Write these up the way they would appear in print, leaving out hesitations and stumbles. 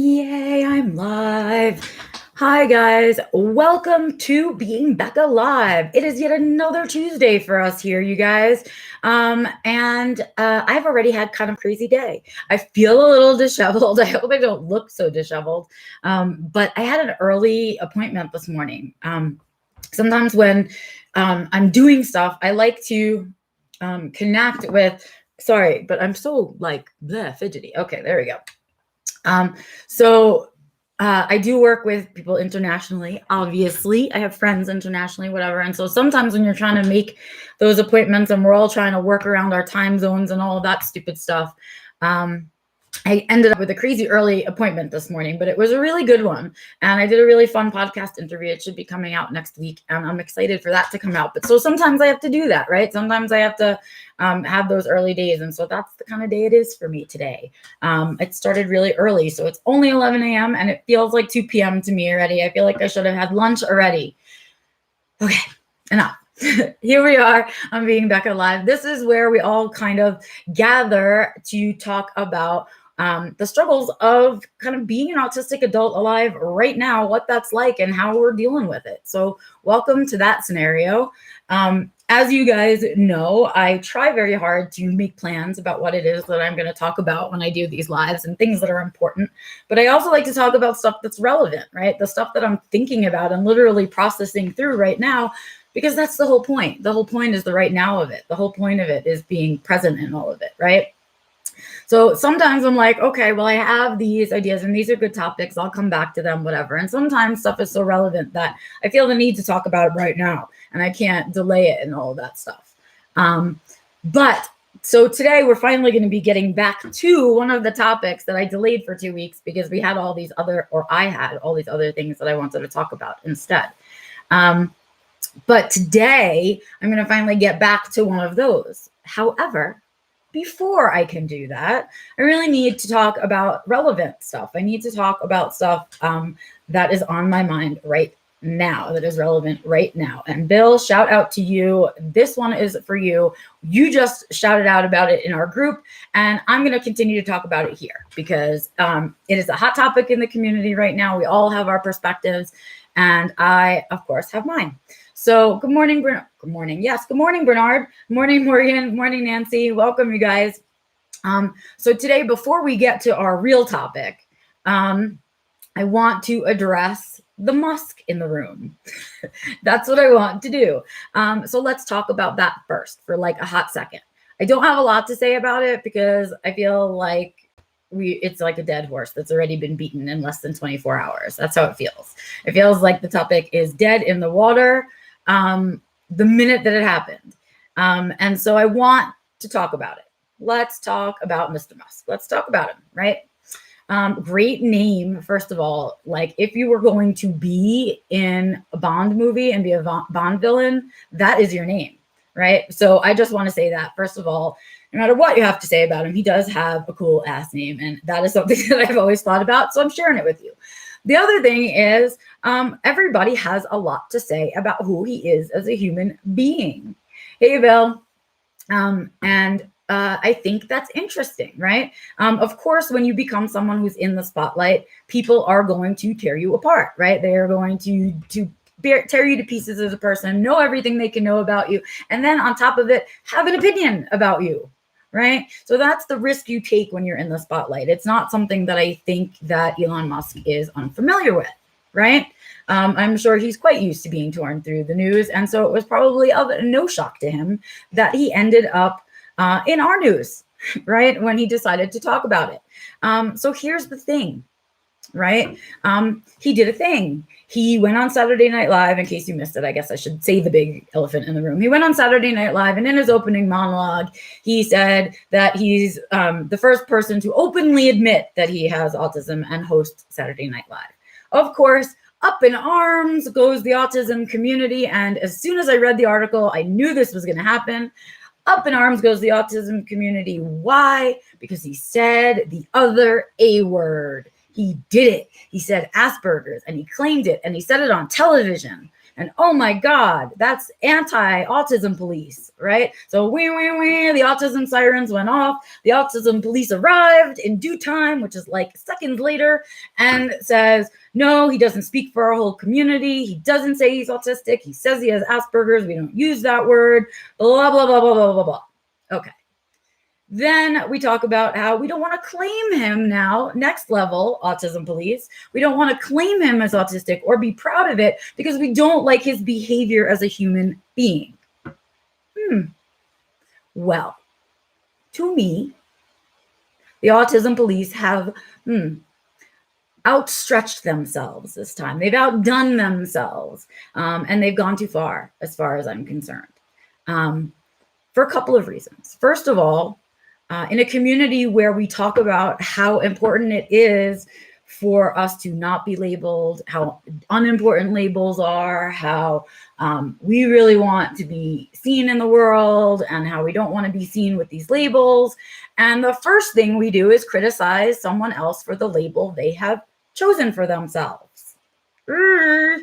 Yay, I'm live. Hi, guys. Welcome to Being Becca Live. It is yet another Tuesday for us here, you guys. I've already had kind of a crazy day. I feel a little disheveled. I hope I don't look so disheveled. But I had an early appointment this morning. Sometimes when I'm doing stuff, I like to connect with, sorry, but I'm so like fidgety. Okay, there we go. I do work with people internationally, obviously. I have friends internationally, whatever. And so sometimes when you're trying to make those appointments and we're all trying to work around our time zones and all of that stupid stuff, I ended up with a crazy early appointment this morning, but it was a really good one. And I did a really fun podcast interview. It should be coming out next week. And I'm excited for that to come out. But so sometimes I have to do that, right? Sometimes I have to have those early days. And so that's the kind of day it is for me today. It started really early. So it's only 11 a.m. and it feels like 2 p.m. to me already. I feel like I should have had lunch already. Okay, enough. Here we are on Being Becca Live. This is where we all kind of gather to talk about the struggles of kind of being an autistic adult alive right now, what that's like and how we're dealing with it. So welcome to that scenario. As you guys know, I try very hard to make plans about what it is that I'm going to talk about when I do these lives and things that are important. But I also like to talk about stuff that's relevant, right? The stuff that I'm thinking about and literally processing through right now, because that's the whole point. The whole point is the right now of it. The whole point of it is being present in all of it, right? So sometimes I'm like, okay, well, I have these ideas and these are good topics. I'll come back to them, whatever. And sometimes stuff is so relevant that I feel the need to talk about it right now and I can't delay it and all of that stuff. So today we're finally going to be getting back to one of the topics that I delayed for 2 weeks because we had all these other, or I had all these other things that I wanted to talk about instead. But today I'm going to finally get back to one of those. However, before I can do that, I really need to talk about relevant stuff. I need to talk about stuff that is on my mind right now, that is relevant right now. And Bill, shout out to you. This one is for you. You just shouted out about it in our group, and I'm going to continue to talk about it here because it is a hot topic in the community right now. We all have our perspectives, and I, of course, have mine. So good morning, Good morning. Yes, good morning, Bernard. Morning, Morgan. Morning, Nancy. Welcome, you guys. So today, before we get to our real topic, I want to address the Musk in the room. That's what I want to do. So let's talk about that first for like a hot second. I don't have a lot to say about it because I feel like it's like a dead horse that's already been beaten in less than 24 hours. That's how it feels. It feels like the topic is dead in the water the minute that it happened. And so I want to talk about it. Let's talk about Mr. Musk. Let's talk about him, right? Great name, first of all. Like if you were going to be in a Bond movie and be a Bond villain, that is your name, right? So I just want to say that, first of all, no matter what you have to say about him, he does have a cool ass name. And that is something that I've always thought about. So I'm sharing it with you. The other thing is everybody has a lot to say about who he is as a human being. Hey, Bill. I think that's interesting, right? Of course, when you become someone who's in the spotlight, people are going to tear you apart, right? They are going to tear you to pieces as a person, know everything they can know about you, and then on top of it, have an opinion about you, right? So that's the risk you take when you're in the spotlight. It's not something that I think that Elon Musk is unfamiliar with, right? I'm sure he's quite used to being torn through the news. And so it was probably of no shock to him that he ended up in our news, right? When he decided to talk about it. So here's the thing, right? He did a thing. He went on Saturday Night Live. In case you missed it, I guess I should say the big elephant in the room. He went on Saturday Night Live, and in his opening monologue, he said that he's the first person to openly admit that he has autism and host Saturday Night Live. Of course, up in arms goes the autism community. And as soon as I read the article, I knew this was going to happen. Up in arms goes the autism community. Why? Because he said the other A word. He did it. He said Asperger's, and he claimed it, and he said it on television. And oh my God, that's anti-autism police, right? So the autism sirens went off. The autism police arrived in due time, which is like seconds later, and says, no, he doesn't speak for our whole community. He doesn't say he's autistic. He says he has Asperger's. We don't use that word. Blah, blah, blah, blah, blah, blah, blah. Okay. Then we talk about how we don't want to claim him now, next level, autism police. We don't want to claim him as autistic or be proud of it because we don't like his behavior as a human being. Well, to me, the autism police have outstretched themselves this time. They've outdone themselves, and they've gone too far as I'm concerned, for a couple of reasons. First of all, in a community where we talk about how important it is for us to not be labeled, how unimportant labels are, how we really want to be seen in the world, and how we don't want to be seen with these labels. And the first thing we do is criticize someone else for the label they have chosen for themselves. I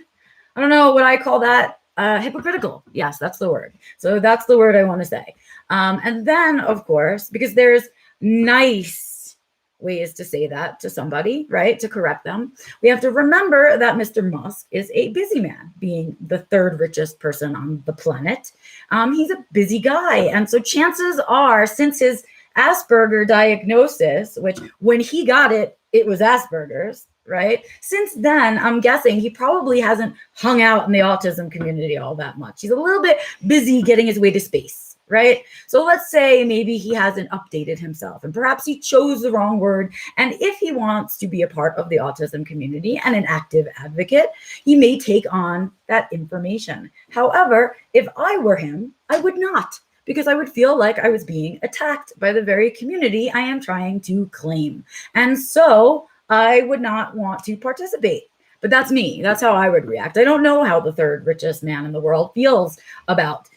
don't know what I call that. Hypocritical. Yes, that's the word. So that's the word I want to say. And then, of course, because there's nice ways to say that to somebody, right? To correct them. We have to remember that Mr. Musk is a busy man, being the third richest person on the planet. He's a busy guy. And so chances are, since his Asperger diagnosis, which when he got it, it was Asperger's, right? Since then, I'm guessing he probably hasn't hung out in the autism community all that much. He's a little bit busy getting his way to space, right? So let's say maybe he hasn't updated himself and perhaps he chose the wrong word. And if he wants to be a part of the autism community and an active advocate, he may take on that information. However, if I were him, I would not, because I would feel like I was being attacked by the very community I am trying to claim. And so I would not want to participate. But that's me. That's how I would react. I don't know how the third richest man in the world feels about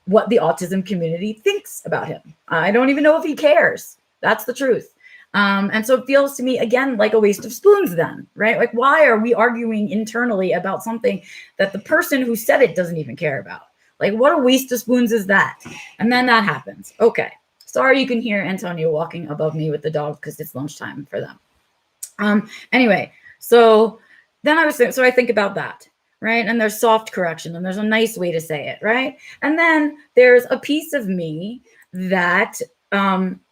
what the autism community thinks about him. I don't even know if he cares. That's the truth. And so it feels to me, again, like a waste of spoons then, right? Like, why are we arguing internally about something that the person who said it doesn't even care about? Like, what a waste of spoons is that? And then that happens. Okay. Sorry, you can hear Antonio walking above me with the dog because it's lunchtime for them. Anyway, so then I think about that, right? And there's soft correction and there's a nice way to say it, right? And then there's a piece of me that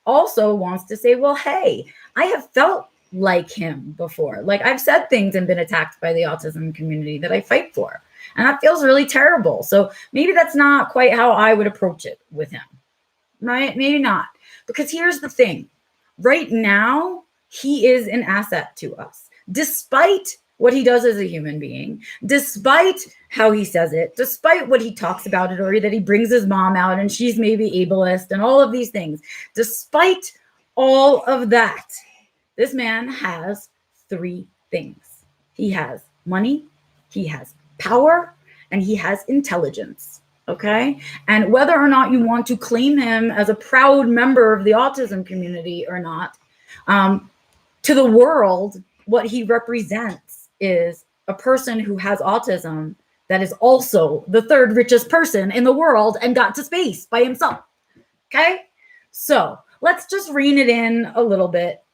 also wants to say, well, hey, I have felt like him before. Like I've said things and been attacked by the autism community that I fight for. And that feels really terrible. So maybe that's not quite how I would approach it with him, right? Maybe not. Because here's the thing. Right now, he is an asset to us, despite what he does as a human being, despite how he says it, despite what he talks about it, or that he brings his mom out and she's maybe ableist and all of these things. Despite all of that, this man has three things. He has money, he has power, and he has intelligence. Okay. And whether or not you want to claim him as a proud member of the autism community or not, to the world, what he represents is a person who has autism that is also the third richest person in the world and got to space by himself. Okay. So let's just rein it in a little bit,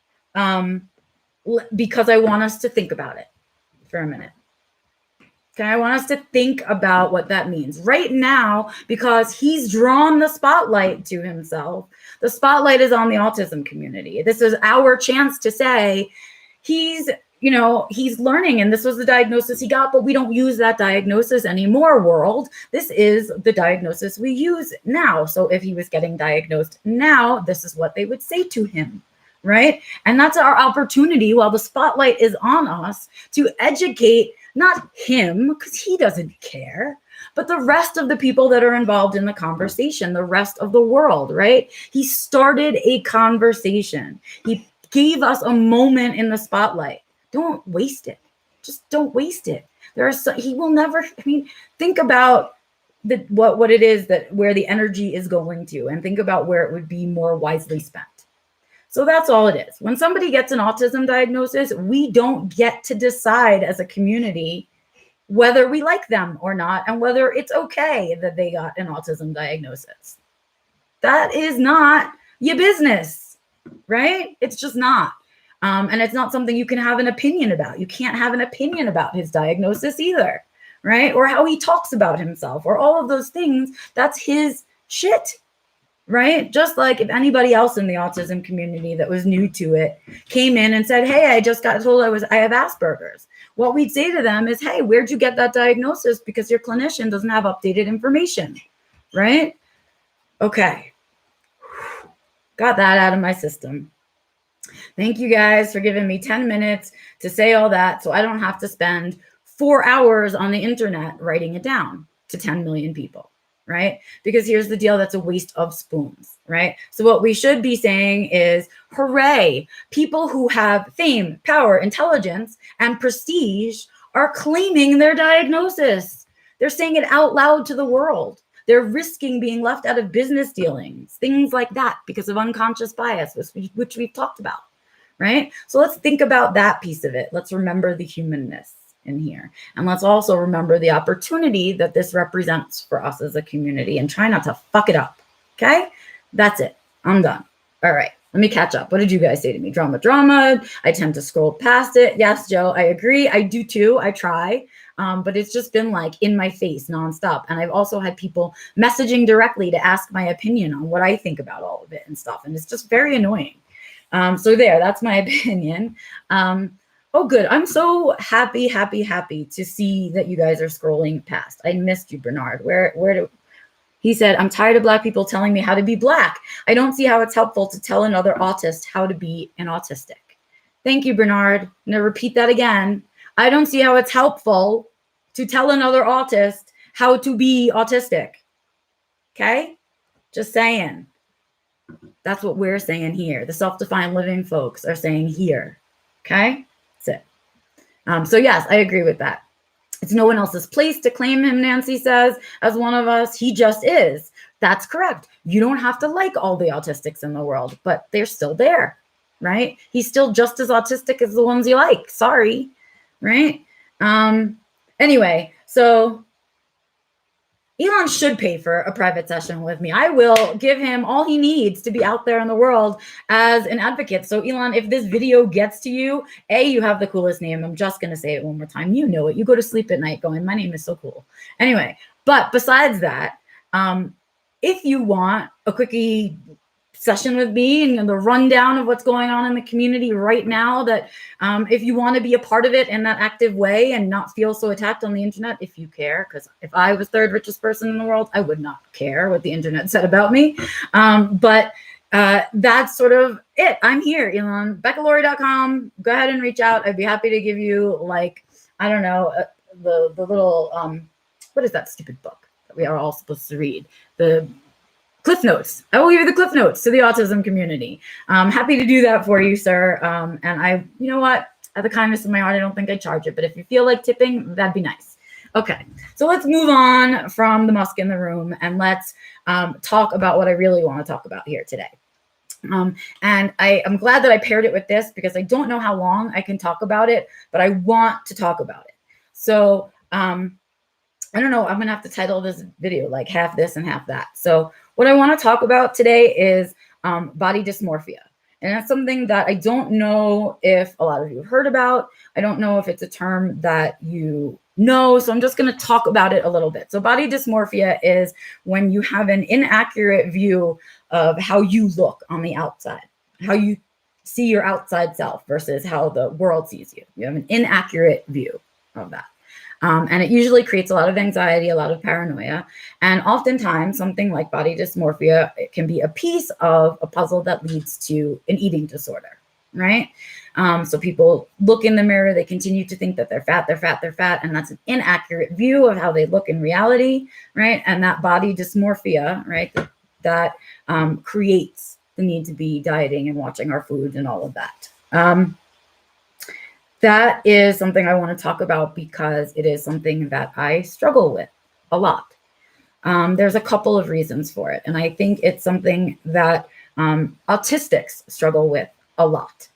because I want us to think about it for a minute. Okay, I want us to think about what that means right now, because he's drawn the spotlight to himself. The spotlight is on the autism community. This is our chance to say he's learning, and this was the diagnosis he got, but we don't use that diagnosis anymore, world. This is the diagnosis we use now. So if he was getting diagnosed now, this is what they would say to him, right? And that's our opportunity while the spotlight is on us to educate not him, because he doesn't care, but the rest of the people that are involved in the conversation, the rest of the world, right? He started a conversation. He gave us a moment in the spotlight. Don't waste it. Just don't waste it. He will never, think about what it is where the energy is going to, and think about where it would be more wisely spent. So that's all it is. When somebody gets an autism diagnosis, we don't get to decide as a community whether we like them or not, and whether it's okay that they got an autism diagnosis. That is not your business, right? It's just not. And it's not something you can have an opinion about. You can't have an opinion about his diagnosis either, right? Or how he talks about himself or all of those things. That's his shit, right? Just like if anybody else in the autism community that was new to it came in and said, hey, I just got told I have Asperger's. What we'd say to them is, hey, where'd you get that diagnosis? Because your clinician doesn't have updated information, right? Okay. Got that out of my system. Thank you guys for giving me 10 minutes to say all that so I don't have to spend 4 hours on the internet writing it down to 10 million people, right? Because here's the deal, that's a waste of spoons, right? So what we should be saying is, hooray, people who have fame, power, intelligence, and prestige are claiming their diagnosis. They're saying it out loud to the world. They're risking being left out of business dealings, things like that, because of unconscious bias, which we've talked about, right? So let's think about that piece of it. Let's remember the humanness in here. And let's also remember the opportunity that this represents for us as a community, and try not to fuck it up, okay? That's it. I'm done. All right, let me catch up. What did you guys say to me? Drama. I tend to scroll past it. Yes, Joe, I agree. I do too. I try. But it's just been like in my face nonstop. And I've also had people messaging directly to ask my opinion on what I think about all of it and stuff. And it's just very annoying. So that's my opinion. Oh, good. I'm so happy to see that you guys are scrolling past. I missed you, Bernard. He said, I'm tired of Black people telling me how to be Black. I don't see how it's helpful to tell another autist how to be an autistic. Thank you, Bernard. I'm going to repeat that again. I don't see how it's helpful to tell another autist how to be autistic. Okay? Just saying. That's what we're saying here. The self-defined living folks are saying here. Okay? That's it. So yes, I agree with that. It's no one else's place to claim him, Nancy says, as one of us. He just is. That's correct. You don't have to like all the autistics in the world, but they're still there, right? He's still just as autistic as the ones you like. Sorry. Right? Anyway, so Elon should pay for a private session with me. I will give him all he needs to be out there in the world as an advocate. So Elon, if this video gets to you, you have the coolest name. I'm just going to say it one more time. You know it. You go to sleep at night going, my name is so cool. Anyway, but besides that, if you want a quickie session with me and the rundown of what's going on in the community right now, that if you want to be a part of it in that active way and not feel so attacked on the internet, if you care, because if I was third richest person in the world, I would not care what the internet said about me. But that's sort of it. I'm here, Elon. BeccaLaurie.com. Go ahead and reach out. I'd be happy to give you, like, I don't know, the little, what is that stupid book that we are all supposed to read? The Cliff Notes. I will give you the Cliff Notes to the autism community. I'm happy to do that for you, sir. And you know what? Out of the kindness of my heart, I don't think I'd charge it. But if you feel like tipping, that'd be nice. Okay, so let's move on from the Musk in the room and let's talk about what I really want to talk about here today. And I'm glad that I paired it with this because I don't know how long I can talk about it, but I want to talk about it. So I don't know. I'm going to have to title this video like half this and half that. So what I want to talk about today is body dysmorphia. And that's something that I don't know if a lot of you have heard about. I don't know if it's a term that you know. So I'm just going to talk about it a little bit. So body dysmorphia is when you have an inaccurate view of how you look on the outside, how you see your outside self versus how the world sees you. You have an inaccurate view of that. And it usually creates a lot of anxiety, a lot of paranoia. And oftentimes something like body dysmorphia, it can be a piece of a puzzle that leads to an eating disorder, right? So people look in the mirror, they continue to think that they're fat. And that's an inaccurate view of how they look in reality, right? And that body dysmorphia, right, that creates the need to be dieting and watching our food and all of that. That is something I want to talk about because it is something that I struggle with a lot. There's a couple of reasons for it. And I think it's something that autistics struggle with a lot.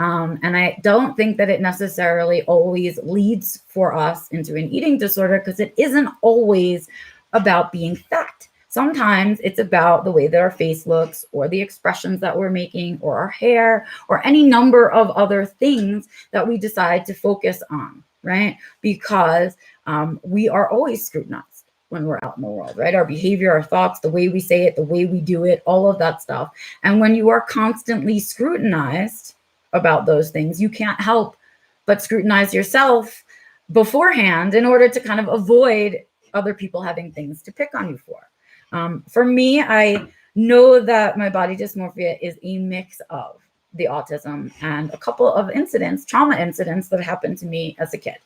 And I don't think that it necessarily always leads for us into an eating disorder, because it isn't always about being fat. Sometimes it's about the way that our face looks, or the expressions that we're making, or our hair, or any number of other things that we decide to focus on, right? Because we are always scrutinized when we're out in the world, right? Our behavior, our thoughts, the way we say it, the way we do it, all of that stuff. And when you are constantly scrutinized about those things, you can't help but scrutinize yourself beforehand in order to kind of avoid other people having things to pick on you for. For me, I know that my body dysmorphia is a mix of the autism and a couple of incidents, trauma incidents that happened to me as a kid.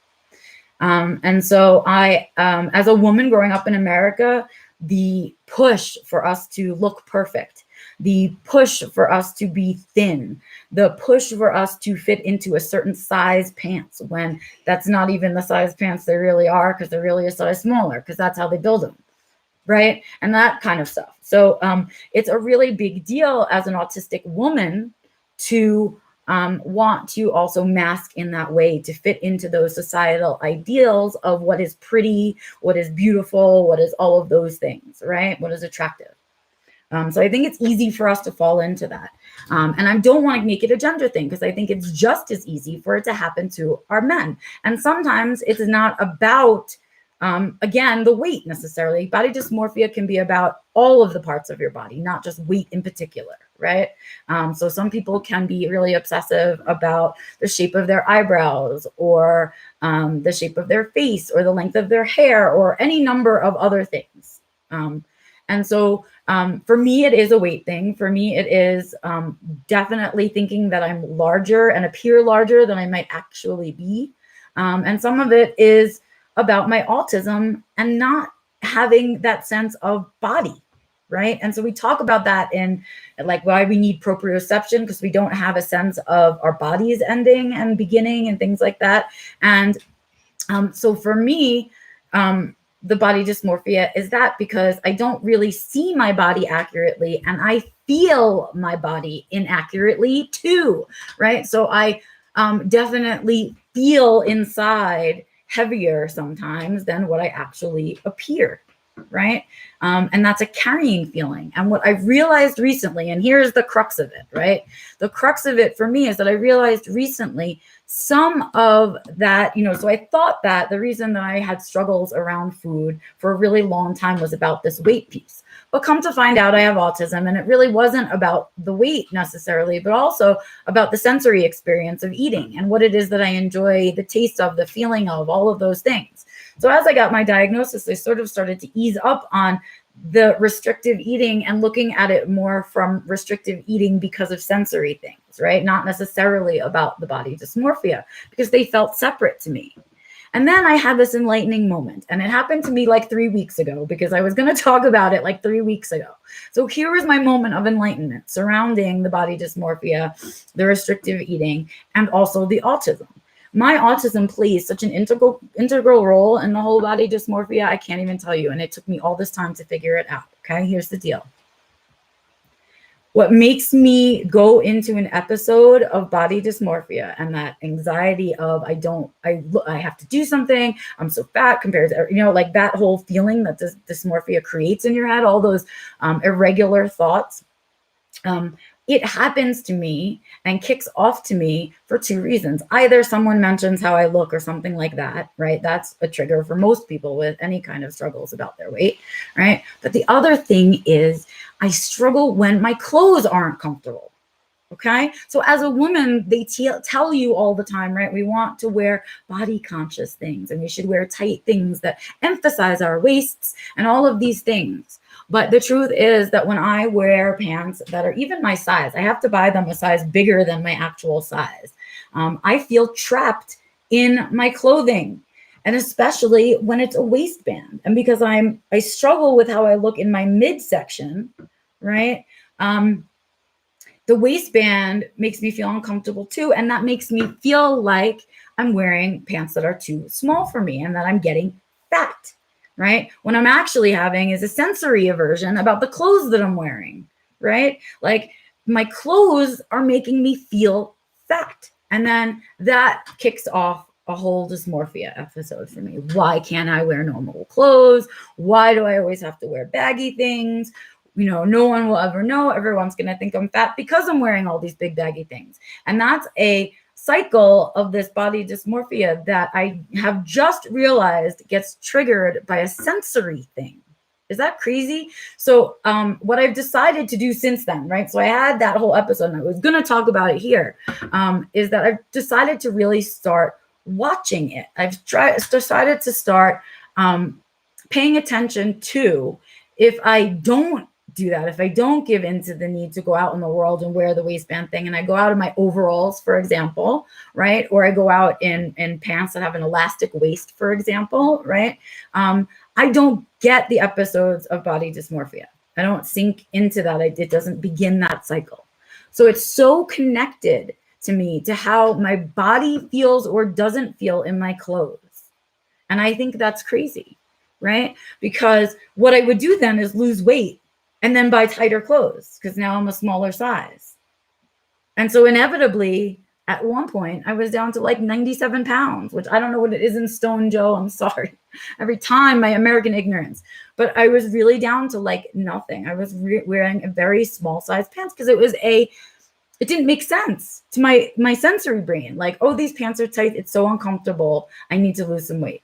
And so I, as a woman growing up in America, the push for us to look perfect, the push for us to be thin, the push for us to fit into a certain size pants when that's not even the size pants they really are, because they're really a size smaller, because that's how they build them, right? And that kind of stuff. So it's a really big deal as an autistic woman to want to also mask in that way, to fit into those societal ideals of what is pretty, what is beautiful, what is all of those things, right? What is attractive. So I think it's easy for us to fall into that. And I don't want to make it a gender thing, because I think it's just as easy for it to happen to our men. And sometimes it's not about, again, the weight necessarily. Body dysmorphia can be about all of the parts of your body, not just weight in particular, right? So some people can be really obsessive about the shape of their eyebrows, or the shape of their face, or the length of their hair, or any number of other things. And so for me, it is a weight thing. For me, it is definitely thinking that I'm larger and appear larger than I might actually be. And some of it is about my autism and not having that sense of body, right? And so we talk about that in like why we need proprioception, because we don't have a sense of our bodies ending and beginning and things like that. And so for me, the body dysmorphia is that, because I don't really see my body accurately, and I feel my body inaccurately too, right? So I definitely feel inside heavier sometimes than what I actually appear, right? And that's a carrying feeling. And what I've realized recently, and here's the crux of it, right? The crux of it for me is that I realized recently some of that, so I thought that the reason that I had struggles around food for a really long time was about this weight piece. But come to find out, I have autism, and it really wasn't about the weight necessarily, but also about the sensory experience of eating and what it is that I enjoy, the taste of, the feeling of, all of those things. So as I got my diagnosis, I sort of started to ease up on the restrictive eating and looking at it more from restrictive eating because of sensory things, right? Not necessarily about the body dysmorphia, because they felt separate to me. And then I had this enlightening moment, and it happened to me like 3 weeks ago, because I was going to talk about it like 3 weeks ago. So here was my moment of enlightenment surrounding the body dysmorphia, the restrictive eating, and also the autism. My autism plays such an integral role in the whole body dysmorphia, I can't even tell you. And it took me all this time to figure it out. Okay, here's the deal. What makes me go into an episode of body dysmorphia and that anxiety of I have to do something, I'm so fat compared to, like that whole feeling that this dysmorphia creates in your head, all those irregular thoughts, it happens to me and kicks off to me for two reasons. Either someone mentions how I look or something like that, right? That's a trigger for most people with any kind of struggles about their weight, right? But the other thing is I struggle when my clothes aren't comfortable. Okay. So as a woman, they tell you all the time, right? We want to wear body conscious things, and we should wear tight things that emphasize our waists and all of these things. But the truth is that when I wear pants that are even my size, I have to buy them a size bigger than my actual size. I feel trapped in my clothing, and especially when it's a waistband. And because I struggle with how I look in my midsection, right? The waistband makes me feel uncomfortable too. And that makes me feel like I'm wearing pants that are too small for me and that I'm getting fat, right? What I'm actually having is a sensory aversion about the clothes that I'm wearing, right? Like my clothes are making me feel fat. And then that kicks off a whole dysmorphia episode for me. Why can't I wear normal clothes? Why do I always have to wear baggy things? No one will ever know. Everyone's going to think I'm fat because I'm wearing all these big baggy things. And that's a cycle of this body dysmorphia that I have just realized gets triggered by a sensory thing. Is that crazy? So what I've decided to do since then, right? So I had that whole episode and I was going to talk about it here, is that I've decided to really start watching it. I've decided to start paying attention to, if I don't do that, if I don't give in to the need to go out in the world and wear the waistband thing, and I go out in my overalls, for example, right? Or I go out in pants that have an elastic waist, for example, right? I don't get the episodes of body dysmorphia. I don't sink into that. It doesn't begin that cycle. So it's so connected to me, to how my body feels or doesn't feel in my clothes. And I think that's crazy, right? Because what I would do then is lose weight and then buy tighter clothes, because now I'm a smaller size. And so inevitably, at one point, I was down to like 97 pounds, which I don't know what it is in stone, Joe. I'm sorry. Every time, my American ignorance. But I was really down to like nothing. I was wearing a very small size pants because it didn't make sense to my sensory brain. Like, oh, these pants are tight. It's so uncomfortable. I need to lose some weight,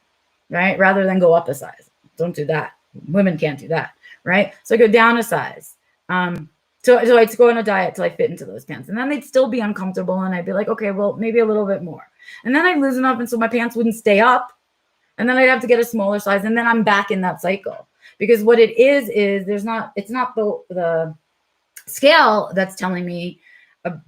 right? Rather than go up a size. Don't do that. Women can't do that, right? So I go down a size. So I'd go on a diet till I fit into those pants. And then they'd still be uncomfortable. And I'd be like, okay, well, maybe a little bit more. And then I'd lose enough. And so my pants wouldn't stay up. And then I'd have to get a smaller size. And then I'm back in that cycle. Because what it is it's not the scale that's telling me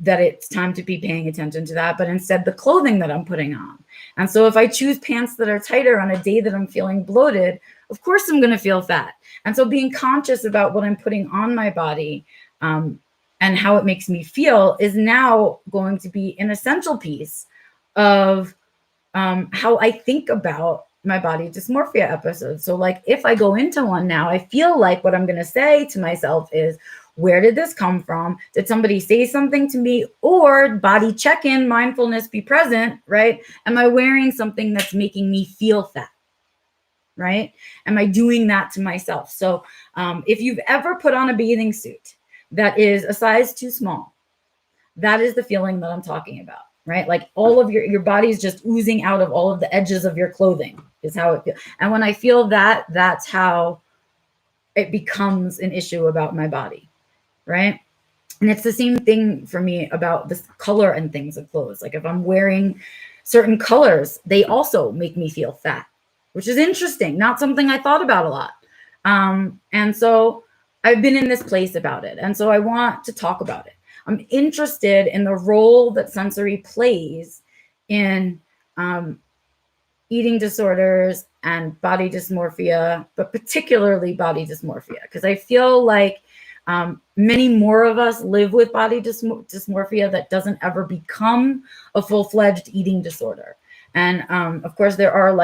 that it's time to be paying attention to that, but instead the clothing that I'm putting on. And so if I choose pants that are tighter on a day that I'm feeling bloated, of course I'm going to feel fat. And so being conscious about what I'm putting on my body and how it makes me feel is now going to be an essential piece of how I think about my body dysmorphia episodes. So like if I go into one now, I feel like what I'm going to say to myself is, where did this come from? Did somebody say something to me? Or body check-in, mindfulness, be present, right? Am I wearing something that's making me feel fat, right? Am I doing that to myself? So if you've ever put on a bathing suit that is a size too small, that is the feeling that I'm talking about, right? Like all of your body is just oozing out of all of the edges of your clothing is how it feels. And when I feel that, that's how it becomes an issue about my body. Right. And it's the same thing for me about this color and things of clothes. Like if I'm wearing certain colors, they also make me feel fat, which is interesting. Not something I thought about a lot. And so I've been in this place about it. And so I want to talk about it. I'm interested in the role that sensory plays in eating disorders and body dysmorphia, but particularly body dysmorphia, because I feel like many more of us live with body dysmorphia that doesn't ever become a full-fledged eating disorder. And of course, there are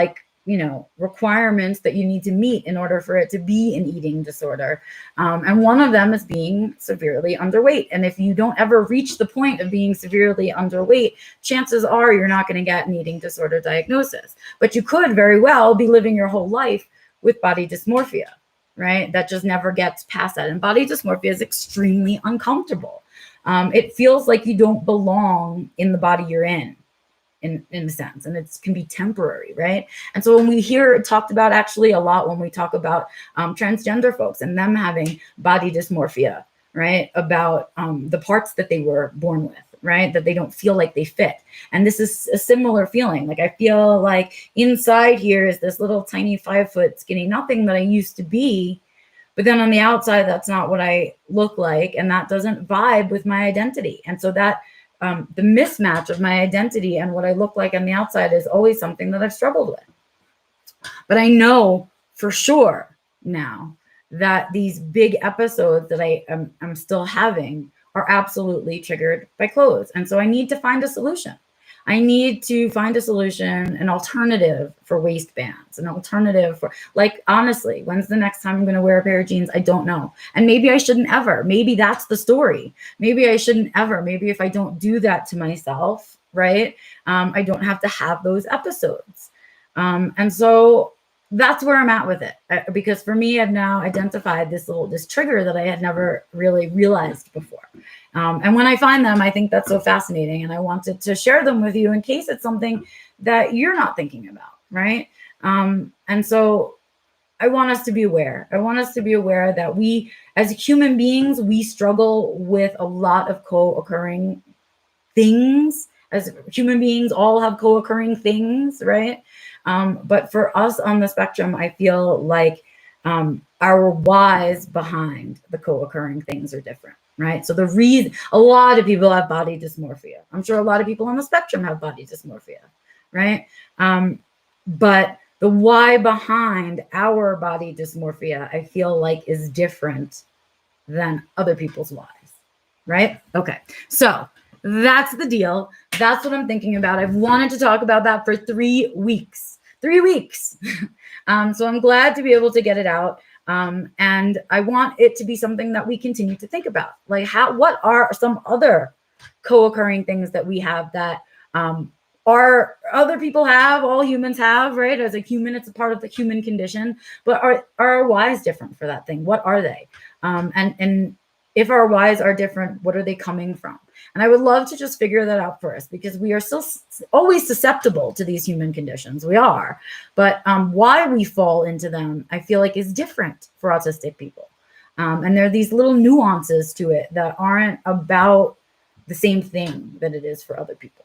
requirements that you need to meet in order for it to be an eating disorder. And one of them is being severely underweight. And if you don't ever reach the point of being severely underweight, chances are you're not going to get an eating disorder diagnosis. But you could very well be living your whole life with body dysmorphia. Right? That just never gets past that. And body dysmorphia is extremely uncomfortable. It feels like you don't belong in the body you're in a sense, and it can be temporary, right? And so when we hear it talked about actually a lot when we talk about transgender folks and them having body dysmorphia, right? About the parts that they were born with, right? That they don't feel like they fit. And this is a similar feeling. Like I feel like inside here is this little tiny 5-foot skinny nothing that I used to be, but then on the outside, that's not what I look like. And that doesn't vibe with my identity. And so that the mismatch of my identity and what I look like on the outside is always something that I've struggled with. But I know for sure now that these big episodes that I'm still having are absolutely triggered by clothes. And so I need to find a solution. I need to find a solution, an alternative for waistbands, an alternative for, like, honestly, when's the next time I'm going to wear a pair of jeans? I don't know. And maybe I shouldn't ever. Maybe that's the story. Maybe I shouldn't ever. Maybe if I don't do that to myself, right, I don't have to have those episodes. And so that's where I'm at with it, because for me, I've now identified this trigger that I had never really realized before. And when I find them, I think that's so fascinating, and I wanted to share them with you in case it's something that you're not thinking about, right? And so I want us to be aware. I want us to be aware that we, as human beings, we struggle with a lot of co-occurring things. As human beings, all have co-occurring things, right? But for us on the spectrum, I feel like our whys behind the co-occurring things are different, right? So the reason, a lot of people have body dysmorphia. I'm sure a lot of people on the spectrum have body dysmorphia, right? But the why behind our body dysmorphia, I feel like, is different than other people's whys, right? Okay, so that's the deal. That's what I'm thinking about. I've wanted to talk about that for 3 weeks. 3 weeks. So I'm glad to be able to get it out. And I want it to be something that we continue to think about. Like, what are some other co-occurring things that we have that are other people have, all humans have, right? As a human, it's a part of the human condition. But are our whys different for that thing? What are they? And if our whys are different, what are they coming from? And I would love to just figure that out for us, because we are still always susceptible to these human conditions. We are. But why we fall into them, I feel like, is different for autistic people. And there are these little nuances to it that aren't about the same thing that it is for other people.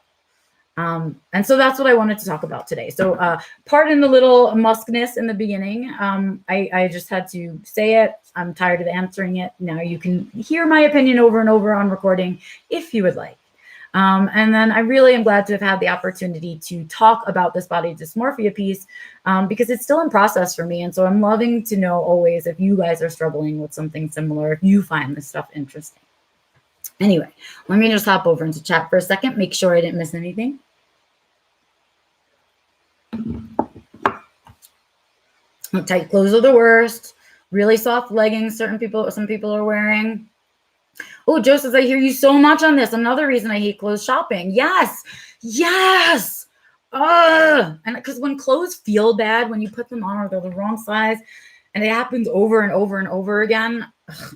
And so that's what I wanted to talk about today. So pardon the little muskness in the beginning. I just had to say it. I'm tired of answering it. Now you can hear my opinion over and over on recording if you would like. And then I really am glad to have had the opportunity to talk about this body dysmorphia piece, because it's still in process for me. And so I'm loving to know always if you guys are struggling with something similar, if you find this stuff interesting. Anyway, let me just hop over into chat for a second, make sure I didn't miss anything. Tight clothes are the worst. Really soft leggings, some people are wearing. Oh, Joe says, I hear you so much on this. Another reason I hate clothes shopping. Yes. And because when clothes feel bad, when you put them on or they're the wrong size, and it happens over and over and over again.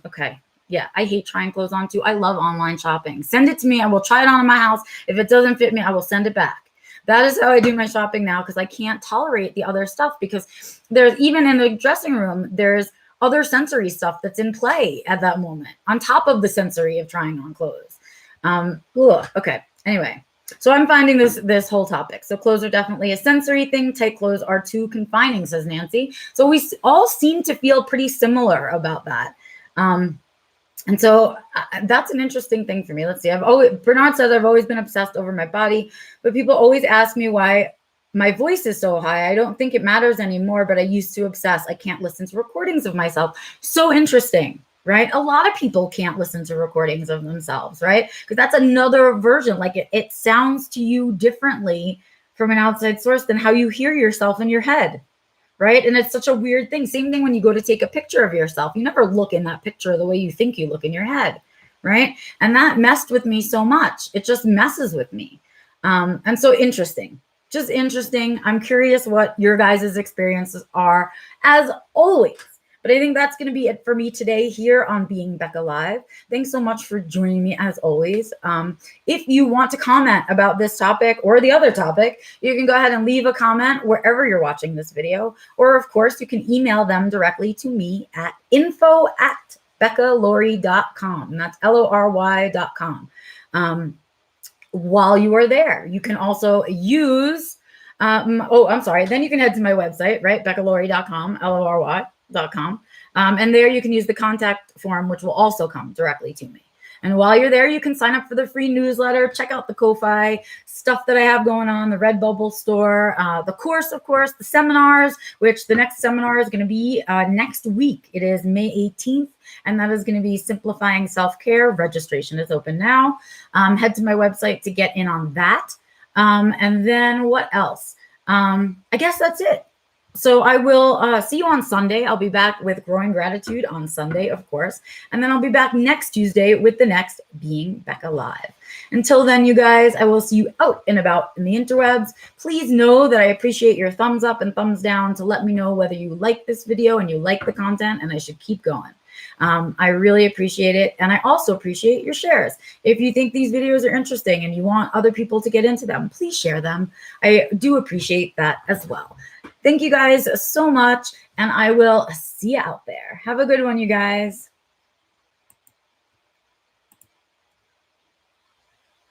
Okay. Yeah, I hate trying clothes on too. I love online shopping. Send it to me. I will try it on in my house. If it doesn't fit me, I will send it back. That is how I do my shopping now, because I can't tolerate the other stuff, because there's, even in the dressing room, there's other sensory stuff that's in play at that moment on top of the sensory of trying on clothes. Okay. Anyway, so I'm finding this whole topic. So clothes are definitely a sensory thing. Tight clothes are too confining, says Nancy. So we all seem to feel pretty similar about that. And so that's an interesting thing for me. Let's see. Bernard says, I've always been obsessed over my body, but people always ask me why my voice is so high. I don't think it matters anymore, but I used to obsess. I can't listen to recordings of myself. So interesting, right? A lot of people can't listen to recordings of themselves, right? Because that's another version. Like it sounds to you differently from an outside source than how you hear yourself in your head. Right. And it's such a weird thing. Same thing when you go to take a picture of yourself. You never look in that picture the way you think you look in your head. Right. And that messed with me so much. It just messes with me. And so interesting. Just interesting. I'm curious what your guys' experiences are, as always. But I think that's going to be it for me today here on Being Becca Live. Thanks so much for joining me, as always. If you want to comment about this topic or the other topic, you can go ahead and leave a comment wherever you're watching this video. Or, of course, you can email them directly to me at info@beccalaurie.com. And that's LORY.com. While you are there, you can also use, then you can head to my website, right? beccalaurie.com, LORY.com. And there you can use the contact form, which will also come directly to me. And while you're there, you can sign up for the free newsletter, check out the Ko-Fi stuff that I have going on, the Redbubble store, the course, of course, the seminars, which the next seminar is going to be next week. It is May 18th, and that is going to be Simplifying Self-Care. Registration is open now. Head to my website to get in on that. And then what else? I guess that's it. So I will see you on Sunday. I'll be back with Growing Gratitude on Sunday, of course. And then I'll be back next Tuesday with the next Being Becca Live. Until then, you guys, I will see you out and about in the interwebs. Please know that I appreciate your thumbs up and thumbs down to let me know whether you like this video and you like the content and I should keep going. I really appreciate it. And I also appreciate your shares. If you think these videos are interesting and you want other people to get into them, please share them. I do appreciate that as well. Thank you guys so much. And I will see you out there. Have a good one, you guys.